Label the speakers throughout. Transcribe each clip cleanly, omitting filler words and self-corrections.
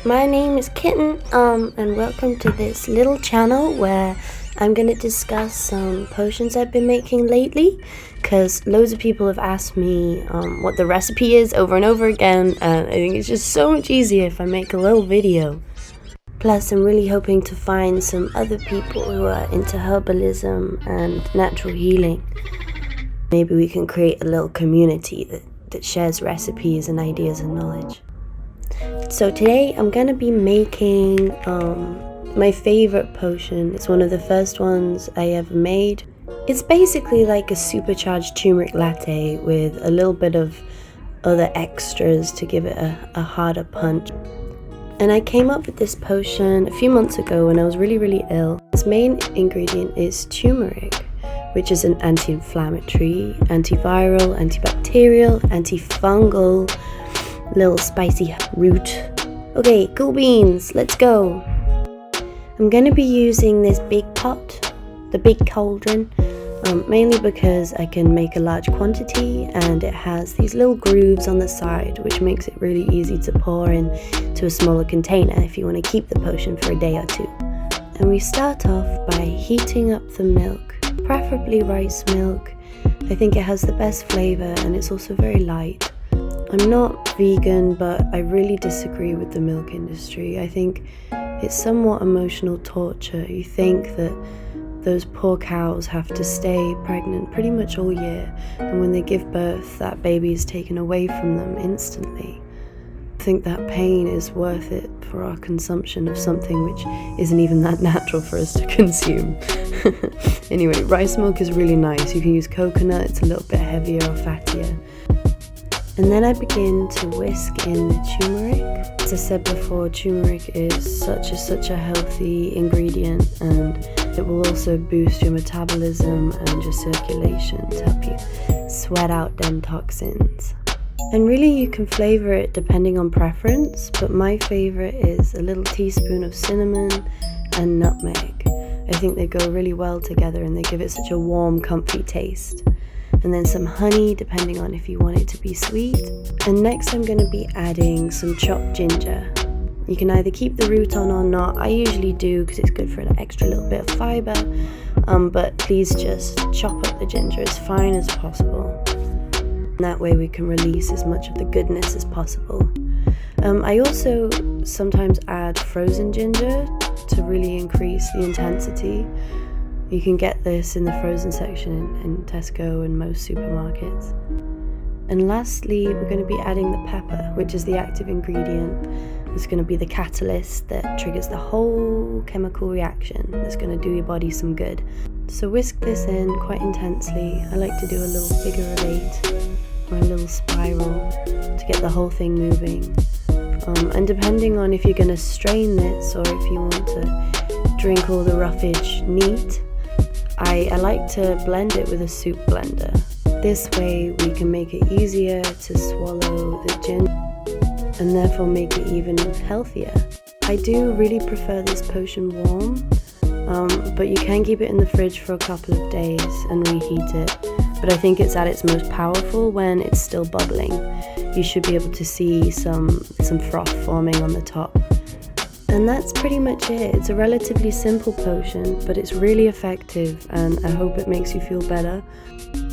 Speaker 1: my name is Kitten, and welcome to this little channel where I'm gonna discuss some potions I've been making lately, because loads of people have asked me what the recipe is over and over again, and I think it's just so much easier if I make a little video. Plus, I'm really hoping to find some other people who are into herbalism and natural healing. Maybe we can create a little community that shares recipes and ideas and knowledge. So today I'm gonna be making my favorite potion. It's one of the first ones I ever made. It's basically like a supercharged turmeric latte with a little bit of other extras to give it a harder punch. And I came up with this potion a few months ago when I was really ill. Its main ingredient is turmeric, which is an anti-inflammatory, antiviral, antibacterial, antifungal, little spicy root. Okay, cool beans, let's go. I'm gonna be using this big pot, the big cauldron, mainly because I can make a large quantity and it has these little grooves on the side, which makes it really easy to pour into a smaller container if you want to keep the potion for a day or two. And we start off by heating up the milk, preferably rice milk. I think it has the best flavor and it's also very light. I'm not vegan, but I really disagree with the milk industry. I think it's somewhat emotional torture. You think that those poor cows have to stay pregnant pretty much all year, and when they give birth, that baby is taken away from them instantly. I think that pain is worth it for our consumption of something which isn't even that natural for us to consume. Anyway, rice milk is really nice. You can use coconut, it's a little bit heavier or fattier. And then I begin to whisk in the turmeric. As I said before, turmeric is such a healthy ingredient, and it will also boost your metabolism and your circulation to help you sweat out them toxins. And really you can flavor it depending on preference, but my favorite is a little teaspoon of cinnamon and nutmeg. I think they go really well together and they give it such a warm, comfy taste. And then some honey, depending on if you want it to be sweet. And next I'm going to be adding some chopped ginger. You can either keep the root on or not. I usually do because it's good for an extra little bit of fiber, but please just chop up the ginger as fine as possible. And that way we can release as much of the goodness as possible. I also sometimes add frozen ginger to really increase the intensity. You can get this in the frozen section in Tesco and most supermarkets. And lastly, we're going to be adding the pepper, which is the active ingredient. It's going to be the catalyst that triggers the whole chemical reaction that's going to do your body some good. So whisk this in quite intensely. I like to do a little figure of 8 or a little spiral to get the whole thing moving. And depending on if you're going to strain this or if you want to drink all the roughage neat, I like to blend it with a soup blender. This way we can make it easier to swallow the ginger and therefore make it even healthier. I do really prefer this potion warm, but you can keep it in the fridge for a couple of days and reheat it. But I think it's at its most powerful when it's still bubbling. You should be able to see some froth forming on the top. And that's pretty much it. It's a relatively simple potion, but it's really effective and I hope it makes you feel better.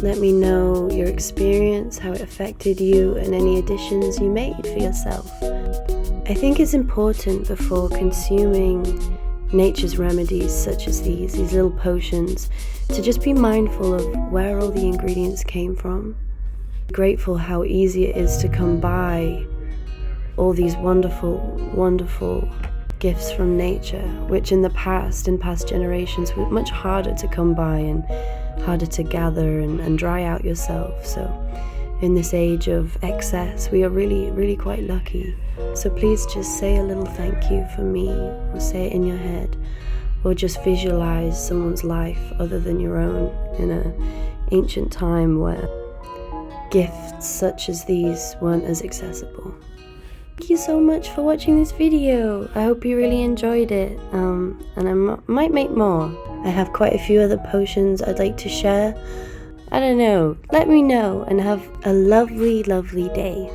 Speaker 1: Let me know your experience, how it affected you, and any additions you made for yourself. I think it's important before consuming nature's remedies such as these little potions to just be mindful of where all the ingredients came from. Grateful how easy it is to come by all these wonderful gifts from nature, which in past generations were much harder to come by and harder to gather and dry out yourself. So in this age of excess, we are really quite lucky. So please just say a little thank you for me, or say it in your head, or just visualize someone's life other than your own in an ancient time where gifts such as these weren't as accessible. Thank you so much for watching this video. I hope you really enjoyed it, and I might make more. I have quite a few other potions I'd like to share. I don't know, let me know, and have a lovely day.